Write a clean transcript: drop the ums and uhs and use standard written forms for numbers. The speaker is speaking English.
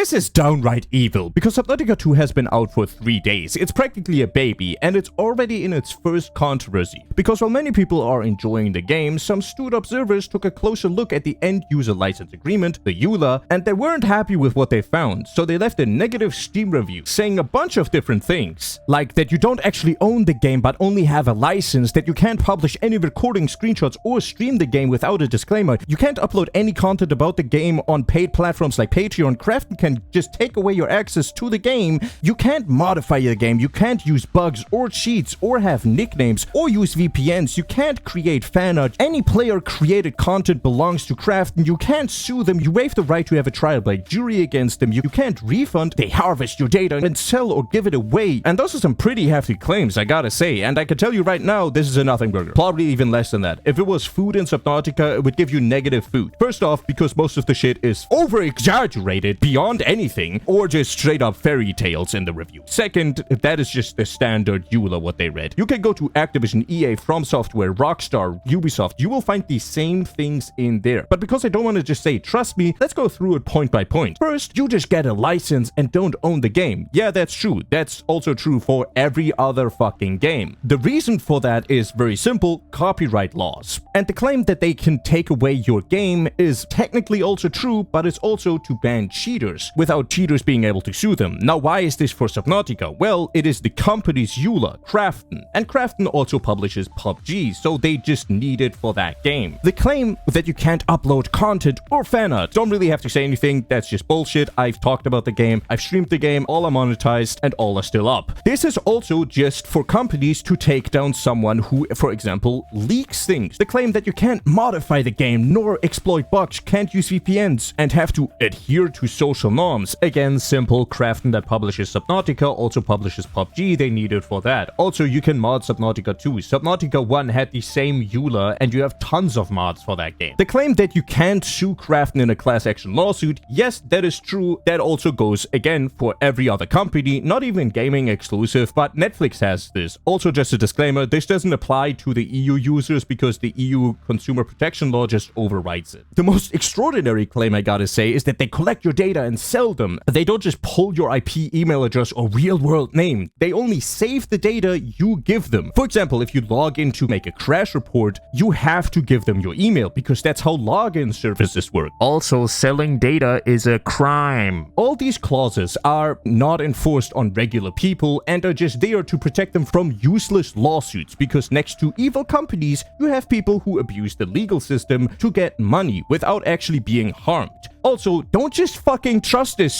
This is downright evil, because Subnautica 2 has been out for 3 days. It's practically a baby, and it's already in its first controversy. Because while many people are enjoying the game, some astute observers took a closer look at the end-user license agreement, the EULA, and they weren't happy with what they found, so they left a negative Steam review, saying a bunch of different things. Like that you don't actually own the game but only have a license, that you can't publish any recording screenshots or stream the game without a disclaimer, you can't upload any content about the game on paid platforms like Patreon, Krafton can just take away your access to the game, you can't modify the game, you can't use bugs or cheats or have nicknames or use VPNs, you can't create fan art, any player created content belongs to Krafton, you can't sue them, you waive the right to have a trial by jury against them, you can't refund, they harvest your data and sell or give it away. And those are some pretty hefty claims, I gotta say, and I can tell you right now, this is a nothing burger. Probably even less than that. If it was food in Subnautica, it would give you negative food. First off, because most of the shit is over-exaggerated beyond anything, or just straight up fairy tales in the review. Second, that is just the standard EULA what they read. You can go to Activision, EA, From Software, Rockstar, Ubisoft, you will find the same things in there. But because I don't want to just say trust me, let's go through it point by point. First, you just get a license and don't own the game. Yeah, that's true. That's also true for every other fucking game. The reason for that is very simple, copyright laws. And the claim that they can take away your game is technically also true, but it's also to ban cheaters, without cheaters being able to sue them. Now, why is this for Subnautica? Well, it is the company's EULA, Krafton, and Krafton also publishes PUBG, so they just need it for that game. The claim that you can't upload content or fan art, don't really have to say anything, that's just bullshit. I've talked about the game, I've streamed the game, all are monetized, and all are still up. This is also just for companies to take down someone who, for example, leaks things. The claim that you can't modify the game, nor exploit bugs, can't use VPNs, and have to adhere to social norms. Again, simple. Krafton that publishes Subnautica also publishes PUBG, they need it for that. Also, you can mod Subnautica 2. Subnautica 1 had the same EULA, and you have tons of mods for that game. The claim that you can't sue Krafton in a class action lawsuit, yes, that is true. That also goes, again, for every other company, not even gaming exclusive, but Netflix has this. Also, just a disclaimer, this doesn't apply to the EU users because the EU consumer protection law just overrides it. The most extraordinary claim I gotta say is that they collect your data and sell them. They don't just pull your IP, email address, or real-world name. They only save the data you give them. For example, if you log in to make a crash report, you have to give them your email because that's how login services work. Also, selling data is a crime. All these clauses are not enforced on regular people and are just there to protect them from useless lawsuits because next to evil companies, you have people who abuse the legal system to get money without actually being harmed. Also, don't just fucking trust this